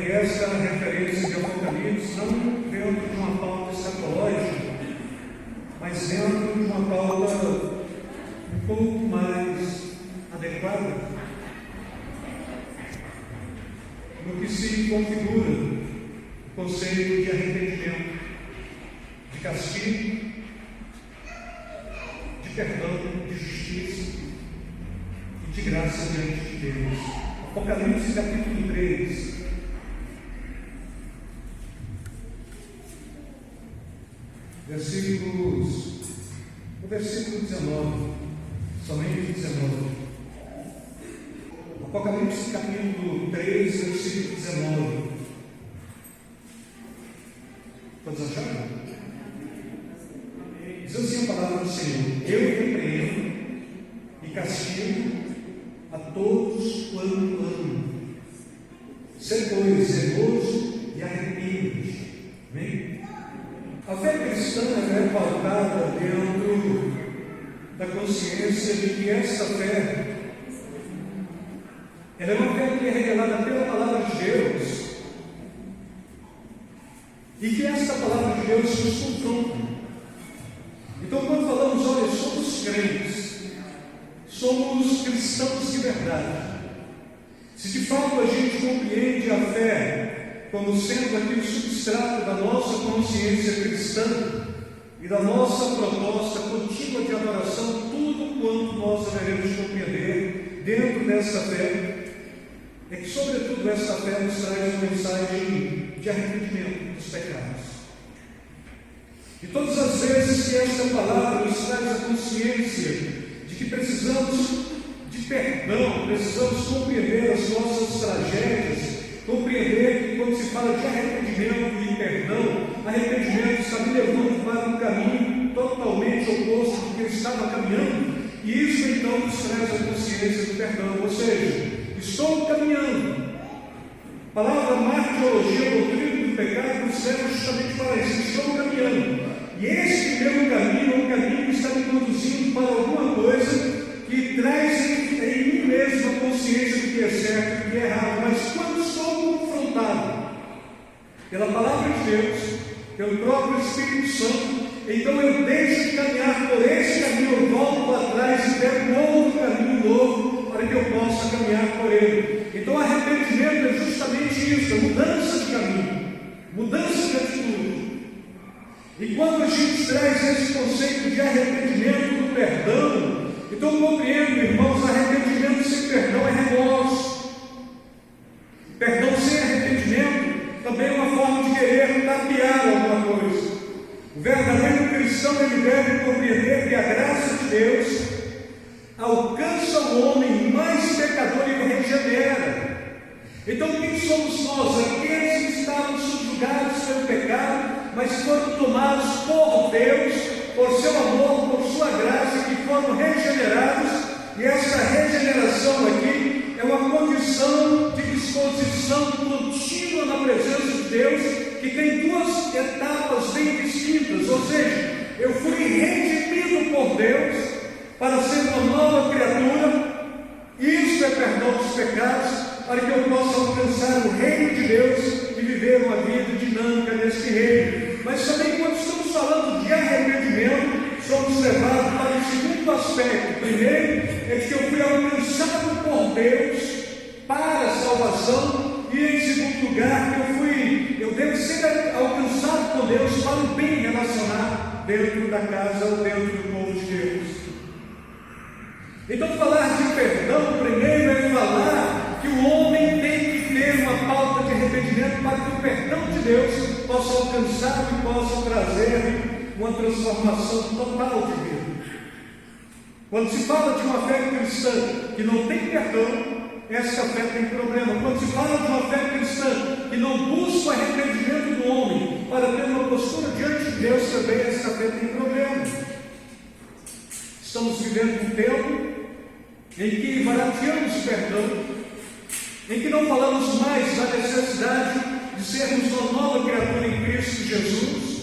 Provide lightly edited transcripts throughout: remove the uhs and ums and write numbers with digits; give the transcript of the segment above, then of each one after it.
que esta referência de Apocalipse não dentro de uma pauta escatológica, mas dentro de uma pauta um pouco mais adequada, no que se configura o conceito de arrependimento, de castigo, de perdão, de justiça e de graça diante de Deus. Apocalipse capítulo 3, o versículo 19, somente 19. Apocalipse capítulo 3, versículo 19. Todos acharam? Diz assim a palavra do Senhor: eu repreendo e castigo a todos quanto amo. Ser, pois, zeloso e arrepende-te. Amém? A fé cristã é pautada dentro da consciência de que esta fé, ela é uma fé que é revelada pela palavra de Deus, e que esta palavra de Deus nos confronta. Então, quando falamos, olha, somos crentes, somos cristãos de verdade, se de fato a gente compreende a fé como sendo aquele substrato da nossa consciência cristã e da nossa proposta contínua de adoração, tudo quanto nós devemos compreender dentro dessa fé, é que, sobretudo, essa fé nos traz uma mensagem de arrependimento dos pecados. E todas as vezes que esta palavra nos traz a consciência de que precisamos de perdão, precisamos compreender as nossas tragédias, compreender que quando se fala de arrependimento e perdão, arrependimento está me levando para um caminho totalmente oposto do que eu estava caminhando, e isso então nos traz a consciência do perdão, ou seja, estou caminhando. A palavra martiologia, doutrina do pecado, nos leva justamente para isso. Estou caminhando. E este meu caminho é um caminho que está me conduzindo para alguma coisa que traz em mim mesmo a consciência do que é certo e do que é errado. Mas quando sou confrontado pela palavra de Deus, pelo próprio Espírito Santo, então eu deixo de caminhar por esse caminho, eu volto para trás e pego um outro caminho novo, para que eu possa caminhar por ele. Então, arrependimento é justamente isso, é mudança de caminho, mudança de atitude. E quando a gente traz esse conceito de arrependimento do perdão, então compreendo, irmãos, arrependimento sem perdão é remorso. Perdão sem arrependimento também é uma forma de querer tapear alguma coisa. O verdadeiro cristão, ele deve compreender que a graça de Deus alcança o homem mais pecador e o regenera. Então, quem somos nós? Aqueles que estavam subjugados pelo pecado, mas foram tomados por Deus, por seu amor, por sua graça, que foram regenerados. E essa regeneração aqui é uma condição de disposição contínua na presença de Deus, que tem duas etapas bem distintas. Ou seja, eu fui redimido por Deus para ser uma nova criatura. Isso é perdão dos pecados, para que eu possa alcançar o reino de Deus e viver uma vida dinâmica nesse reino. Mas também, quando estamos falando de arrependimento, somos levados para o segundo aspecto. Primeiro, é de que eu fui alcançado por Deus para a salvação, e em segundo lugar, que eu devo ser alcançado por Deus para o bem relacionar dentro da casa ou dentro do povo de Deus. Então, falar de perdão primeiro é falar que o homem tem que ter uma pauta de arrependimento para que o perdão de Deus possa alcançar e possa trazer uma transformação total de vida. Quando se fala de uma fé cristã que não tem perdão, essa fé tem problema. Quando se fala de uma fé cristã que não busca o arrependimento do homem para ter uma postura diante de Deus, também essa fé tem problema. Estamos vivendo um tempo em que barateamos o perdão, em que não falamos mais da necessidade de sermos uma nova criatura em Cristo Jesus,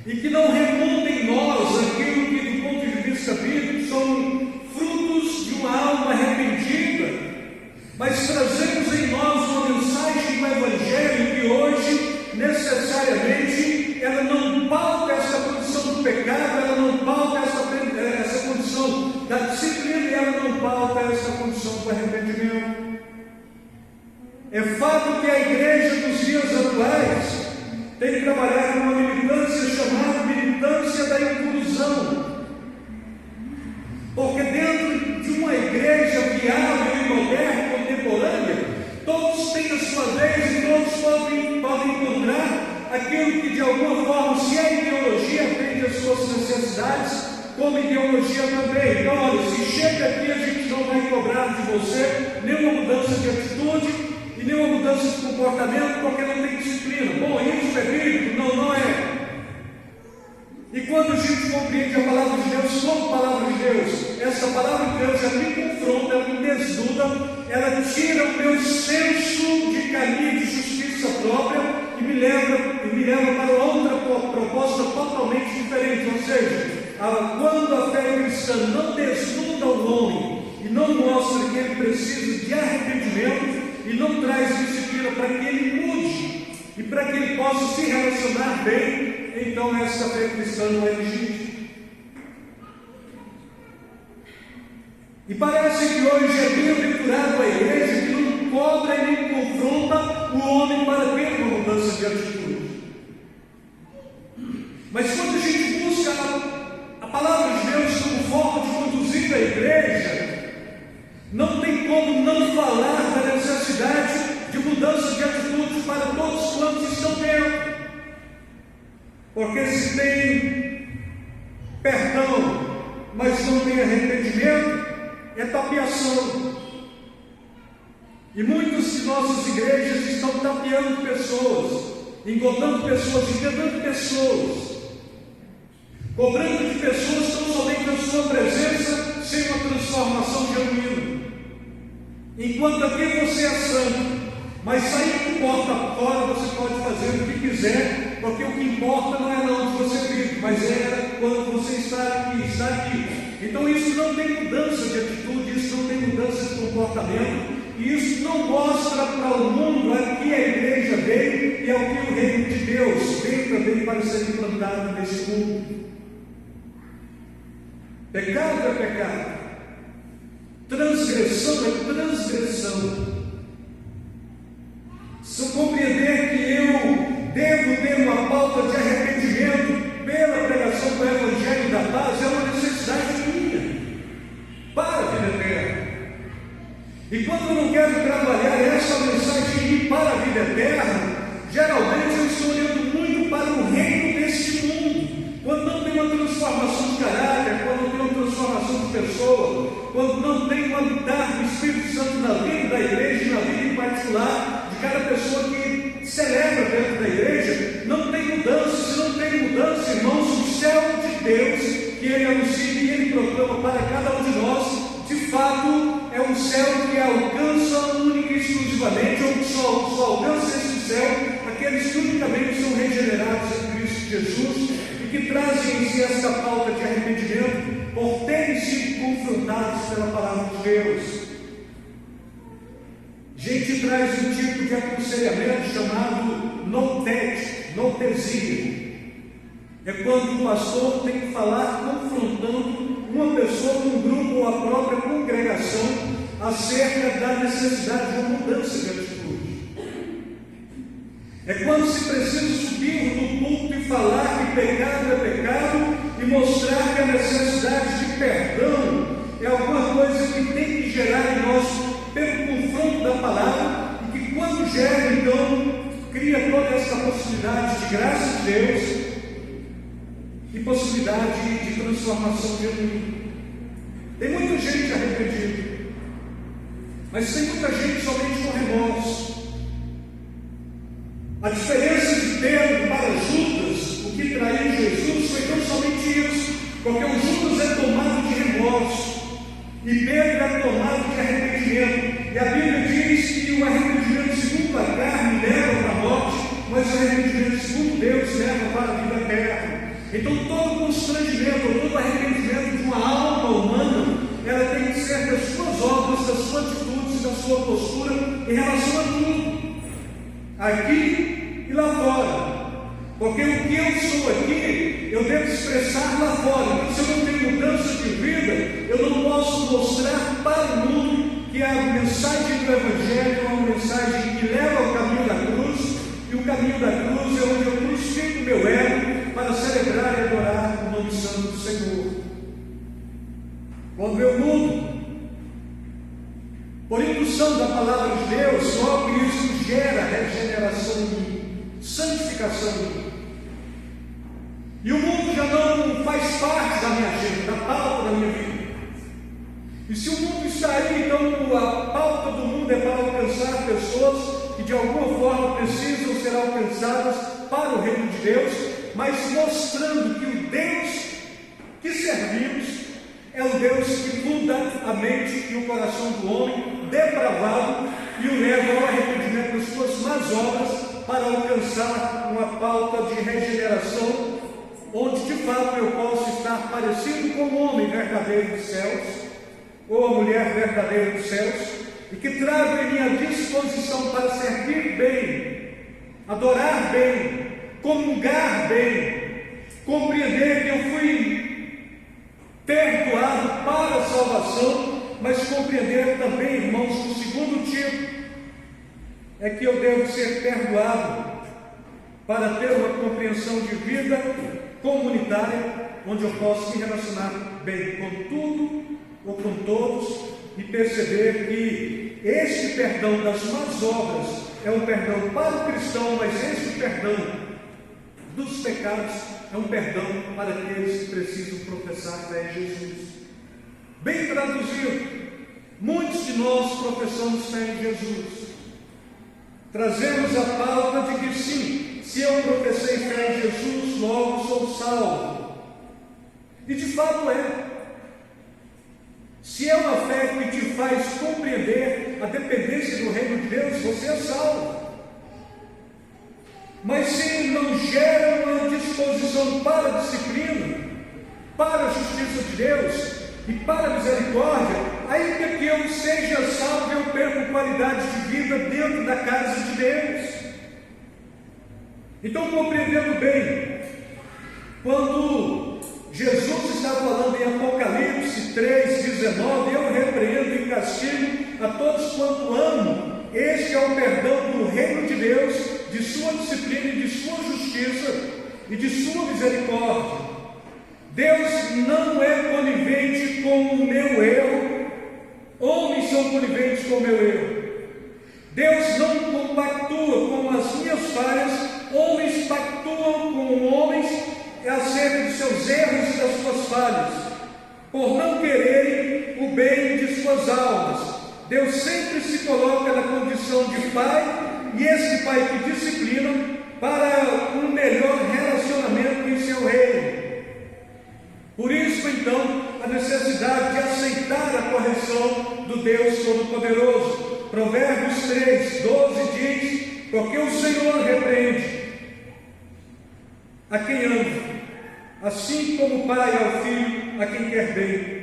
e que não remonta em nós aquilo que, do ponto de vista bíblico, são frutos de uma alma arrependida, mas trazemos em nós uma mensagem É fato que a igreja dos dias atuais tem que trabalhar com uma militância chamada militância da inclusão. Porque dentro de uma igreja viável e moderna, contemporânea, todos têm a sua vez e todos podem encontrar aquilo que de alguma forma, se a ideologia atende às suas necessidades, como ideologia também. Então, olha, se chega aqui, a gente não vai cobrar de você nenhuma mudança de atitude e nenhuma mudança de comportamento, porque não tem disciplina. Bom, isso é bíblico? Não, não é. E quando a gente compreende a palavra de Deus como palavra de Deus, essa palavra de Deus, ela me confronta, ela me desnuda, ela tira o meu senso de caminho e de justiça própria e me leva para outra proposta totalmente diferente. Ou seja, quando a fé cristã não desnuda o homem e não mostra que ele precisa de arrependimento e não traz disciplina para que ele mude e para que ele possa se relacionar bem, então essa fé cristã não é legítima. E parece que hoje é bem-aventurado a igreja que não cobra e nem confronta o homem para ter uma mudança de atitude. Mas quando a gente busca a palavra de Deus como forma de conduzir a igreja, não tem como não falar da necessidade de mudança de atitude para todos quantos estão dentro. Porque se tem perdão, mas não tem arrependimento, é tapeação. E muitas de nossas igrejas estão tapeando pessoas, engodando pessoas, enganando pessoas, cobrando de pessoas tão somente a sua presença, sem uma transformação genuína. Enquanto aqui você é santo, mas sair porta fora, você pode fazer o que quiser, porque o que importa não é onde você vive, mas é quando você está aqui. Então isso não tem mudança de atitude, isso não tem mudança de comportamento, e isso não mostra para o mundo a que a igreja veio e ao que o reino de Deus veio também para ser implantado nesse mundo. Pecado é pecado, transgressão é transgressão. Se eu compreender que eu devo ter uma pauta de arrependimento pela pregação do Evangelho da Paz, é uma necessidade minha para a vida eterna. E quando eu não quero trabalhar essa mensagem em mim para a vida eterna, geralmente eu estou olhando muito para o reino deste mundo. Quando não tem uma transformação de caráter, quando não tem uma transformação de pessoa, quando não tem um habitar do Espírito Santo na vida da igreja, na vida em particular, de cada pessoa que celebra dentro da igreja, não tem mudança. Se não tem mudança, irmãos, o céu de Deus, que Ele anuncia e Ele proclama para cada um de nós, de fato, é um céu que alcança única e exclusivamente, ou só alcança esse céu aqueles que unicamente são regenerados em Cristo Jesus e que trazem em si essa pauta de arrependimento por terem sido confrontados pela palavra de Deus. A gente traz um tipo de aconselhamento chamado notesia. É quando o pastor tem que falar confrontando uma pessoa, um grupo ou a própria congregação acerca da necessidade de uma mudança de atitude. É quando se precisa subir no púlpito e falar que pecado é pecado e mostrar que a necessidade de perdão é alguma coisa que tem que gerar em nós pelo confronto da palavra e que quando gera, então, cria toda essa possibilidade de graça de Deus e possibilidade de transformação genuína. Tem muita gente arrependida, mas tem muita gente somente com remorso. A diferença de Pedro para Judas, o que traiu Jesus, foi tão somente isso, porque o Judas é tomado de remorso e Pedro é tomado de arrependimento. E a Bíblia diz que o arrependimento segundo a carne leva para a morte, mas o arrependimento segundo Deus leva para a vida eterna. Então todo constrangimento, todo arrependimento de uma alma humana, ela tem que ser das suas obras, das suas atitudes, da sua postura em relação a tudo, aqui e lá fora. Porque o que eu sou aqui, eu devo expressar lá fora. Então, se eu não tenho mudança de vida, eu não posso mostrar para o mundo que a mensagem do Evangelho é uma mensagem que celebrar e adorar o nome santo do Senhor. Quando eu mudo, por indução da palavra de Deus, logo isso gera regeneração em mim, santificação em mim. E o mundo já não faz parte da minha agenda, da pauta da minha vida. E se o mundo está aí, então a pauta do mundo é para alcançar pessoas que de alguma forma precisam ser alcançadas para o reino de Deus, mas mostrando que o Deus que servimos é um Deus que muda a mente e o coração do homem depravado e o leva ao arrependimento das suas más obras para alcançar uma pauta de regeneração, onde de fato eu posso estar parecido com o homem verdadeiro dos céus, ou a mulher verdadeira dos céus, e que trago em minha disposição para servir bem, adorar bem, comungar bem, compreender que eu fui perdoado para a salvação, mas compreender também, irmãos, que o segundo tipo é que eu devo ser perdoado para ter uma compreensão de vida comunitária, onde eu posso me relacionar bem com tudo ou com todos e perceber que este perdão das más obras é um perdão para o cristão, mas este perdão dos pecados é um perdão para aqueles que precisam professar fé em Jesus. Bem traduzido, muitos de nós professamos fé em Jesus. Trazemos a pauta de que sim, se eu professei fé em Jesus, logo sou salvo. E de fato é. Se é uma fé que te faz compreender a dependência do reino de Deus, você é salvo. Mas se não gera uma disposição para a disciplina, para a justiça de Deus e para a misericórdia, ainda que eu seja salvo, eu perco qualidade de vida dentro da casa de Deus. Então, compreendendo bem, quando Jesus está falando em Apocalipse 3,19, eu repreendo e castigo a todos quanto amo. Este é o perdão do reino de Deus, de sua disciplina e de sua justiça e de sua misericórdia. Deus não é conivente com o meu erro, homens são coniventes com o meu erro. Deus não compactua com as minhas falhas, homens pactuam com homens acerca de seus erros e das suas falhas, por não quererem o bem de suas almas. Deus sempre se coloca na condição de pai, e esse pai que disciplina para um melhor relacionamento em seu reino. Por isso, então, a necessidade de aceitar a correção do Deus Todo-Poderoso. Provérbios 3,12 diz: porque o Senhor repreende a quem ama, assim como o pai ao filho a quem quer bem.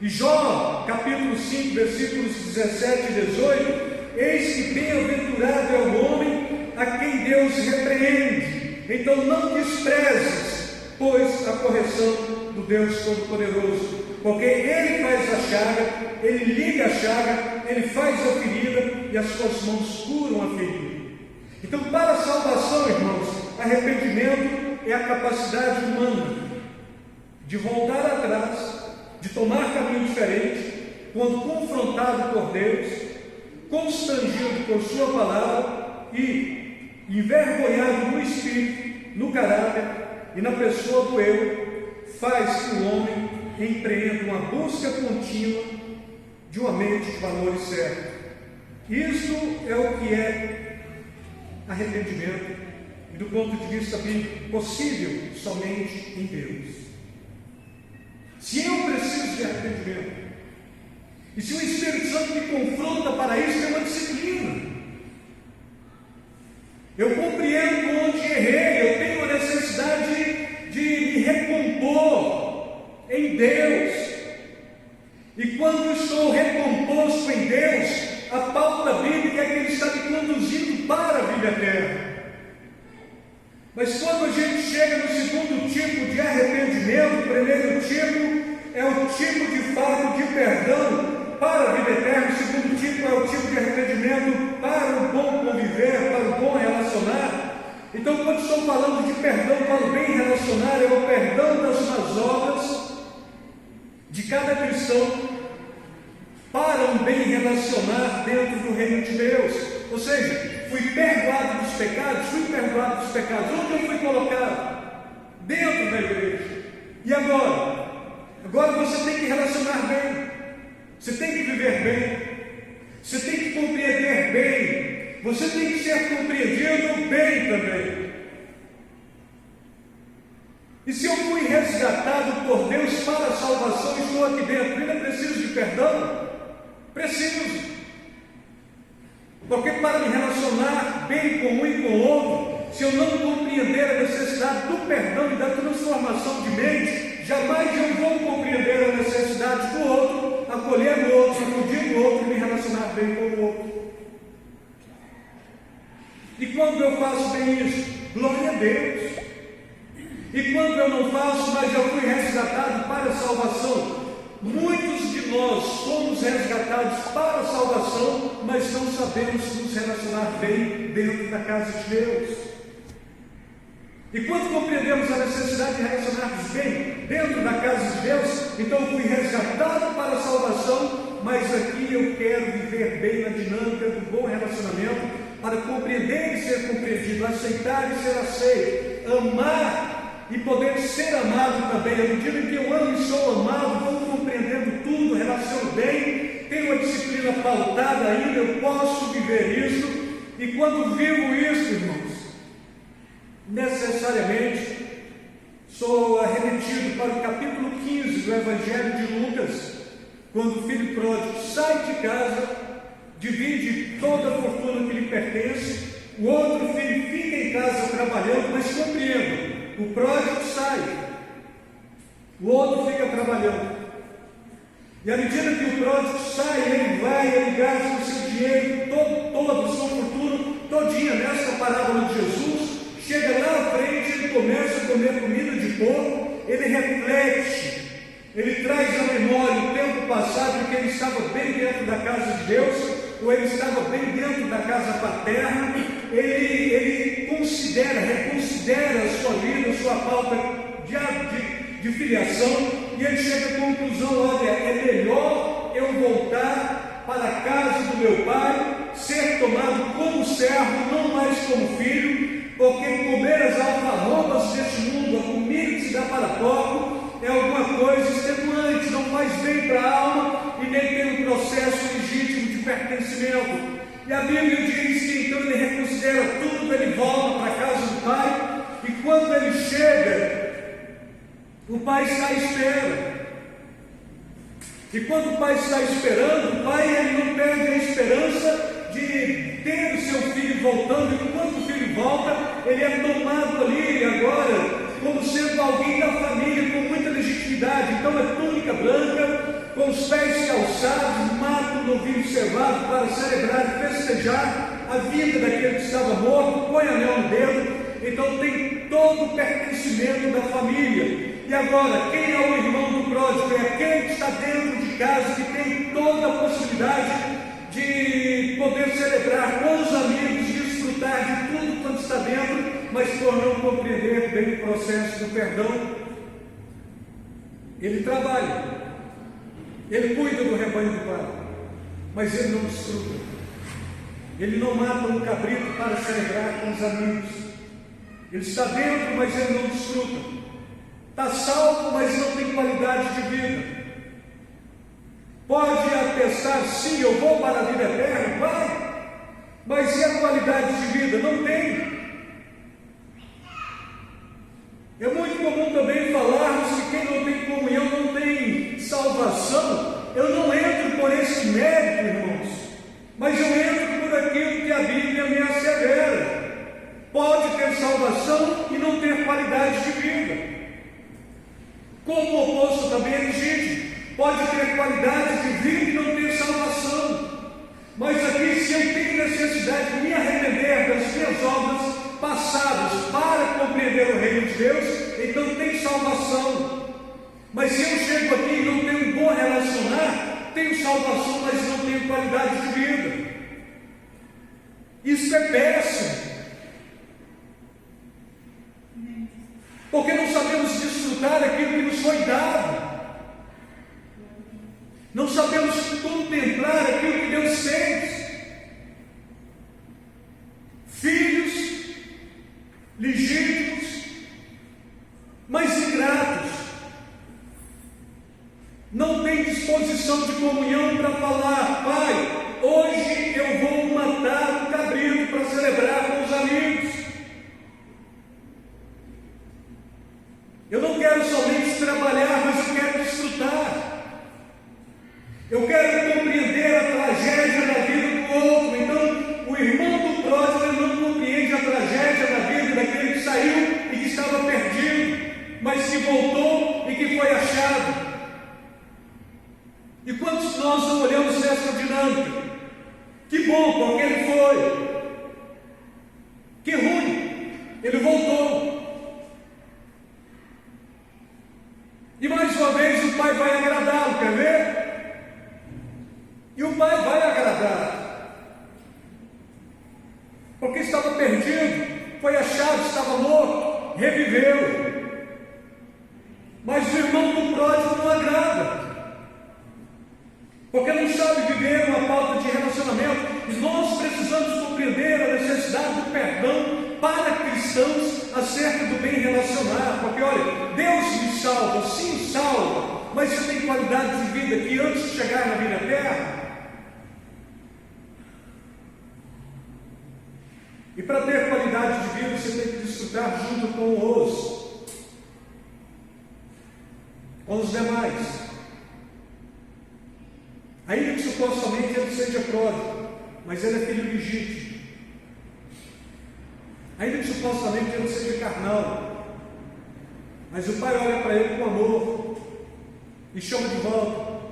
E Jó, capítulo 5, versículos 17 e 18, eis que bem-aventurado é o homem a quem Deus repreende. Então não desprezes, pois, a correção do Deus Todo-Poderoso, porque Ele faz a chaga, Ele liga a chaga, Ele faz a ferida e as suas mãos curam a ferida. Então, para a salvação, irmãos, arrependimento é a capacidade humana de voltar atrás, de tomar caminho diferente, quando confrontado por Deus, constrangido por sua palavra e envergonhado no espírito, no caráter e na pessoa do eu, faz que o homem empreenda uma busca contínua de uma mente de valores certos. Isso é o que é arrependimento, e do ponto de vista bíblico, possível somente em Deus. Se eu preciso de arrependimento, e se o Espírito Santo me confronta para isso, é uma disciplina. Eu compreendo onde errei, eu tenho a necessidade de me recompor em Deus. E quando estou recomposto em Deus, a pauta bíblica é que Ele está me conduzindo para a vida eterna. Mas quando a gente chega no segundo tipo de arrependimento, o primeiro tipo é o tipo de fato de perdão para a vida eterna, o segundo tipo é o tipo de arrependimento para o bom conviver, para o bom relacionar. Então, quando estou estou falando de perdão para o bem relacionar, é o perdão das más obras de cada cristão para um bem relacionar dentro do reino de Deus. Ou seja, fui perdoado dos pecados. Onde eu fui colocado? Dentro da igreja. E agora? Agora você tem que relacionar bem. Você tem que viver bem. Você tem que compreender bem. Você tem que ser compreendido bem também. E se eu fui resgatado por Deus para a salvação, estou aqui dentro, ainda preciso de perdão? Preciso. Porque para me relacionar bem com um e com o outro, se eu não compreender a necessidade do perdão e da transformação de mente, jamais eu vou compreender a necessidade do outro, acolher o outro, acudir o outro e me relacionar bem com o outro. E quando eu faço bem isso? Glória a Deus. E quando eu não faço, mas eu fui resgatado para a salvação? Muitos de nós somos resgatados para a salvação, mas não sabemos nos relacionar bem dentro da casa de Deus. E quando compreendemos a necessidade de relacionar-nos bem dentro da casa de Deus, então eu fui resgatado para a salvação, mas aqui eu quero viver bem na dinâmica do bom relacionamento, para compreender e ser compreendido, aceitar e ser aceito, amar e poder ser amado também. À medida que eu amo e sou amado, vou compreendendo tudo, relaciono bem, tenho a disciplina pautada ainda, eu posso viver isso. E quando vivo isso, irmãos, necessariamente sou remetido para o capítulo 15 do Evangelho de Lucas, quando o filho pródigo sai de casa, divide toda a fortuna que lhe pertence, o outro filho fica em casa trabalhando, mas compreendo. O pródigo sai, o outro fica trabalhando. E à medida que o pródigo sai, ele gasta o seu dinheiro, toda a sua fortuna, todinha nessa parábola de Jesus. Chega lá à frente, ele começa a comer comida de porco, ele reflete, ele traz à memória o tempo passado em que ele estava bem dentro da casa de Deus, ou ele estava bem dentro da casa paterna. Ele reconsidera a sua vida, a sua falta de filiação, e ele chega à conclusão: olha, é melhor eu voltar para a casa do meu pai, ser tomado como servo, não mais como filho, porque comer as alfarrobas deste mundo, a comida que se dá para pouco, é alguma coisa extenuante, não faz bem para a alma e nem tem um processo legítimo de pertencimento. E a Bíblia diz que então ele reconsidera tudo, ele volta para a casa do pai, e quando ele chega, o pai está à espera. E quando o pai está esperando, o pai ele não perde a esperança de ter o seu filho voltando, e quando o filho volta, ele é tomado ali agora como sendo alguém da família com muita legitimidade. Então é túnica branca, com os pés calçados, mata um novilho cevado para celebrar e festejar a vida daquele que estava morto, põe anel no dedo. Então tem todo o pertencimento da família. E agora, quem é o irmão do pródigo? É aquele que está dentro de casa, que tem toda a possibilidade de poder celebrar com os amigos, desfrutar de tudo quanto está dentro, mas por não compreender bem o processo do perdão, ele trabalha, ele cuida do rebanho do pai, mas ele não desfruta, ele não mata um cabrito para celebrar com os amigos, ele está dentro, mas ele não desfruta, está salvo, mas não tem qualidade de vida. Pode atestar, sim, eu vou para a vida eterna, vai, mas e a qualidade de vida? Não tem. É muito comum também falarmos que quem não tem comunhão não tem salvação. Eu não entro por esse mérito, irmãos, mas eu entro por aquilo que a Bíblia me assevera. Pode ter salvação e não ter qualidade de vida. Como o oposto também é legítimo. Pode ter qualidade de vida e não ter salvação. Mas aqui, se eu tenho necessidade de me arrepender das minhas obras passadas para compreender o reino de Deus, então tem salvação. Mas se eu chego aqui e não tenho um bom relacionar, tenho salvação, mas não tenho qualidade de vida. Isso é péssimo. porque estava perdido, foi achado, estava morto, reviveu. Mas o irmão do pródigo não agrada, porque não sabe viver uma falta de relacionamento. E nós precisamos compreender a necessidade do perdão para cristãos acerca do bem relacionar. Porque olha, Deus me salva, sim salva, mas você tem qualidade de vida que antes de chegar na vida eterna. E para ter qualidade de vida, você tem que desfrutar junto com os demais. Ainda que supostamente ele seja pródigo, mas ele é filho legítimo. Ainda que supostamente ele seja carnal, mas o pai olha para ele com amor e chama de volta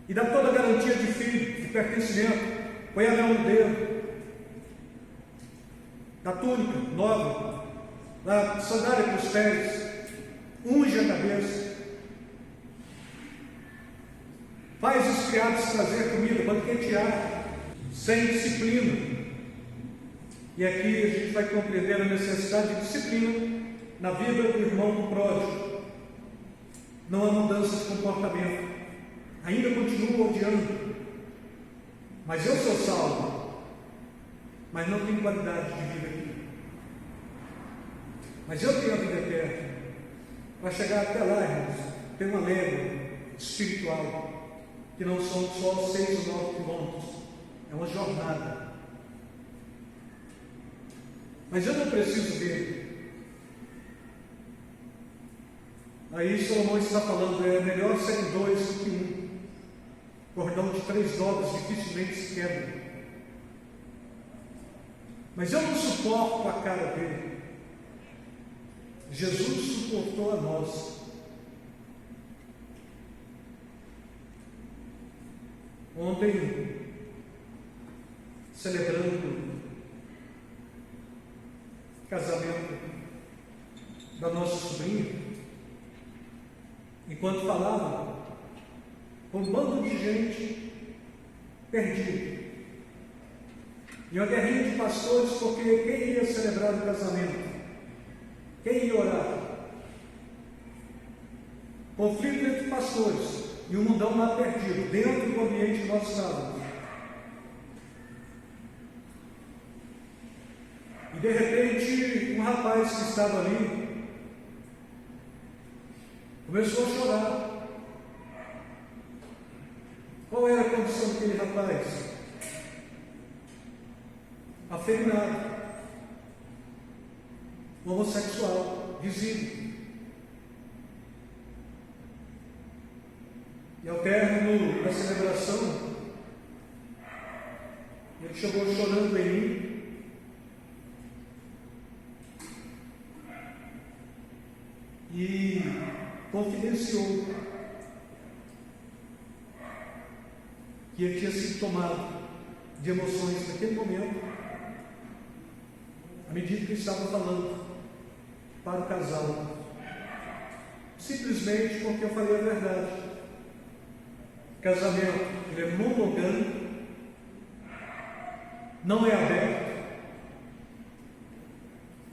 e dá toda a garantia de filho, de pertencimento. Põe anel no dedo, da túnica nova, da sandália para os pés, unge a cabeça, faz os criados trazer comida, banquetear, sem disciplina. E aqui a gente vai compreender a necessidade de disciplina na vida do irmão do pródigo. Não há mudança de comportamento, ainda continua odiando, mas eu sou salvo, mas não tenho qualidade de vida aqui. Mas eu tenho a vida eterna. Para chegar até lá, irmãos, tem uma légua espiritual, que não são só 6 ou 9 quilômetros, é uma jornada. Mas eu não preciso dele. Aí Salomão está falando, é melhor serem 2 do que 1. Cordão de 3 dobras dificilmente se quebra. Mas eu não suporto a cara dele. Jesus suportou a nós. Ontem, celebrando o casamento da nossa sobrinha, enquanto falava, um bando de gente perdida. E uma guerrinha de pastores, porque quem ia celebrar o casamento? Quem ia orar? Conflito entre pastores e o mundão lá perdido, dentro do ambiente que nós estávamos. E de repente, um rapaz que estava ali começou a chorar. Qual era a condição daquele rapaz? Afeminado, homossexual, visível. E ao término da celebração, ele chegou chorando em mim, e confidenciou que ele tinha sido tomado de emoções naquele momento, à medida que estava falando para o casal, simplesmente porque eu falei a verdade. Casamento, ele é monogâmico, não é aberto.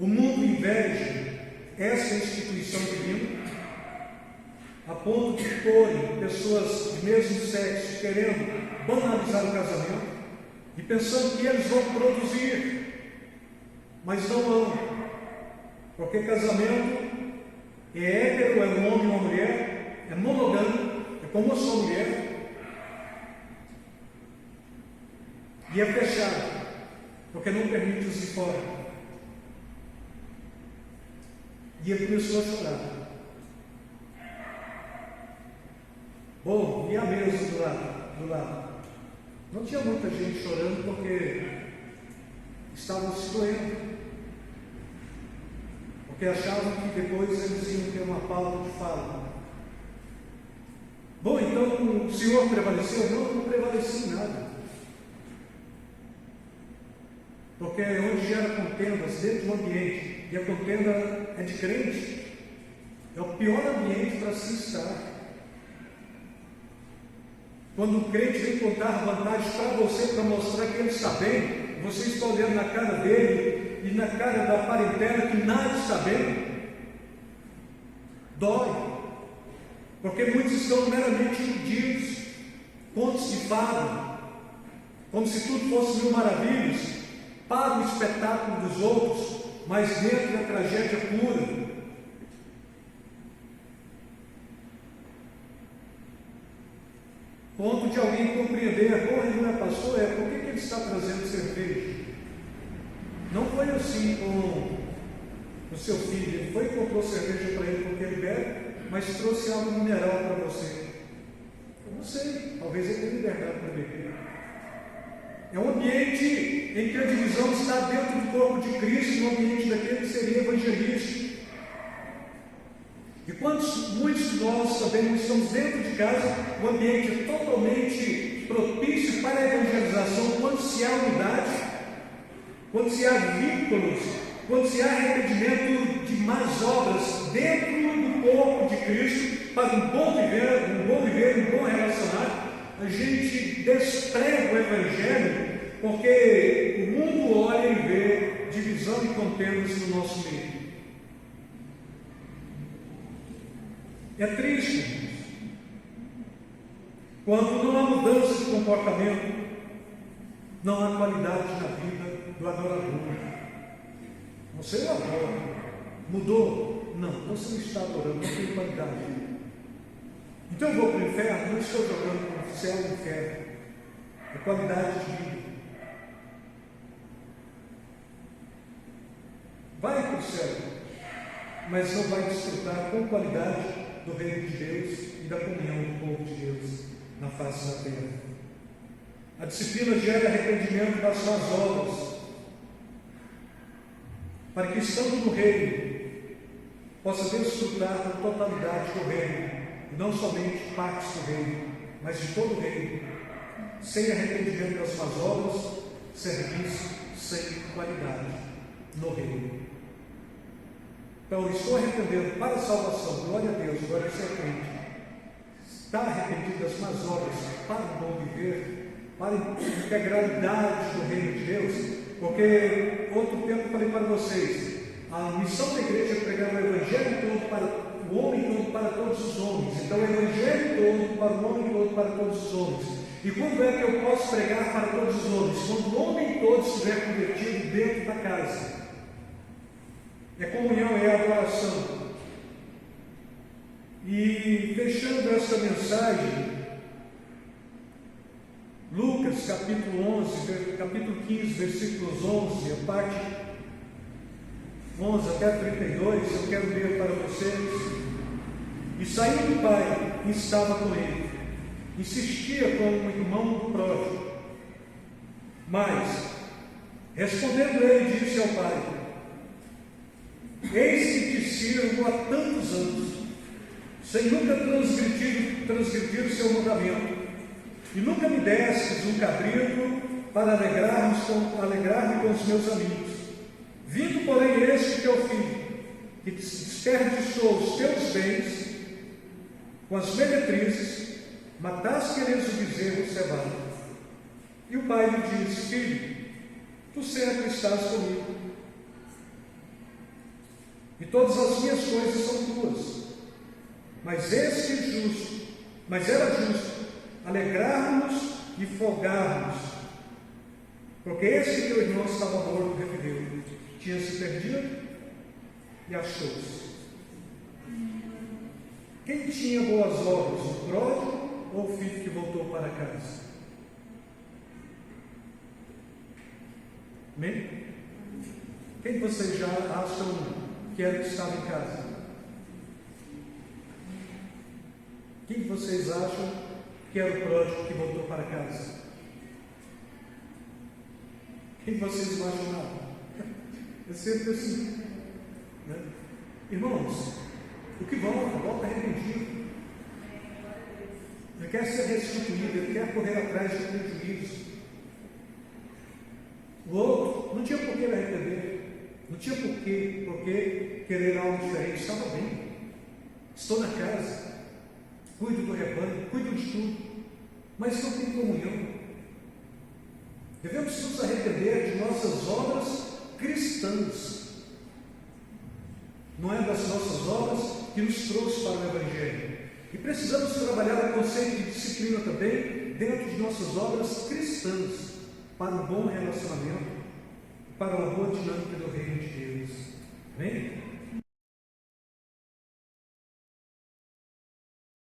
O mundo inveja essa instituição divina, a ponto de porem pessoas de mesmo sexo querendo banalizar o casamento e pensando que eles vão produzir, mas não vão, porque casamento é hétero, é um homem e uma mulher, é monogâmico, é como uma só mulher, e é fechado, porque não permite os de fora. E ele começou a chorar. Bom, e a mesa do lado? Não tinha muita gente chorando porque estavam se doendo, porque achavam que depois eles iam ter uma pauta de fala. Bom, então o Senhor prevaleceu? Não prevaleci em nada. Porque onde gera contendas dentro do ambiente, e a contenda é de crente, é o pior ambiente para se estar. Quando o crente vem contar vantagens para você, para mostrar que ele está bem, você está olhando na cara dele e na cara da parentela que nada está bem? Dói, porque muitos estão meramente iludidos, contos de fada, como se tudo fosse mil maravilhas, para o espetáculo dos outros, mas dentro da tragédia pura. Ponto de alguém compreender, porra, ele não é pastor, por que ele está trazendo cerveja? Não foi assim com o seu filho, ele foi e comprou cerveja para ele porque ele bebe, mas trouxe algo mineral para você. Eu não sei, talvez ele tenha liberdade para beber. É um ambiente em que a divisão está dentro do corpo de Cristo, no ambiente daquele que seria evangelista. E muitos de nós também não estamos dentro de casa, o ambiente é totalmente propício para a evangelização, quando se há unidade, quando se há vínculos, quando se há arrependimento de más obras dentro do corpo de Cristo, para um bom viver, um bom relacionar, a gente desprega o Evangelho, porque o mundo olha e vê divisão e contendas no nosso meio. É triste quando não há mudança de comportamento, não há qualidade na vida do adorador. Você adora, mudou? Não, você não está adorando, não tem qualidade. Então eu vou para o inferno, não estou jogando para o céu e o inferno, é qualidade de vida. Vai para o céu, mas não vai desfrutar com qualidade do reino de Deus e da comunhão do povo de Deus na face da terra. A disciplina gera arrependimento das suas obras, para que, estando no reino, possa desfrutar da totalidade do reino, e não somente partes do reino, mas de todo o reino, sem arrependimento das suas obras, serviço sem qualidade no reino. Então, eu estou arrependendo para a salvação, glória a Deus, glória a ser crente. Está arrependido das más obras para o bom viver, para a integralidade do reino de Deus, porque outro tempo eu falei para vocês, a missão da igreja é pregar o Evangelho todo para o homem todo, para todos os homens. Então, o Evangelho todo para o homem todo, para todos os homens. E quando é que eu posso pregar para todos os homens? Quando o homem todo estiver convertido dentro da casa. É comunhão, é adoração. E fechando essa mensagem, Lucas capítulo 15, versículos 11, a parte 11 até 32, eu quero ler para vocês. E saindo o pai, que estava com ele, insistia com o irmão do pródigo. Mas, respondendo ele, disse ao pai: eis que te sirvo há tantos anos, sem nunca transgredir o seu mandamento, e nunca me destes um cabrito para alegrar-me com os meus amigos. Vindo, porém, este teu filho, que desperdiçou os teus bens com as meretrizes, mataste-lhes o bezerro cevado. E o pai lhe disse: filho, tu sempre estás comigo, e todas as minhas coisas são tuas. Mas era justo alegrarmos e folgarmos, porque esse teu irmão estava morto e reviveu, tinha se perdido e achou-se. Quem tinha boas obras, o pródigo ou o filho que voltou para casa? Amém? Quem vocês já acham que era que estava em casa? Quem vocês acham que era o pródigo que voltou para casa? Quem vocês imaginavam? É sempre assim, né? Irmãos, o que volta arrependido. Ele quer ser restituído, ele quer correr atrás do prejuízo. O outro não tinha por que ele arrepender, não tinha por que querer algo diferente, estava bem. Estou na casa, cuido do rebanho, cuido de tudo, mas não tem comunhão. Devemos nos arrepender de nossas obras cristãs. Não é das nossas obras que nos trouxe para o Evangelho. E precisamos trabalhar o conceito de disciplina também dentro de nossas obras cristãs, para um bom relacionamento, para uma boa dinâmica do reino de Deus. Amém?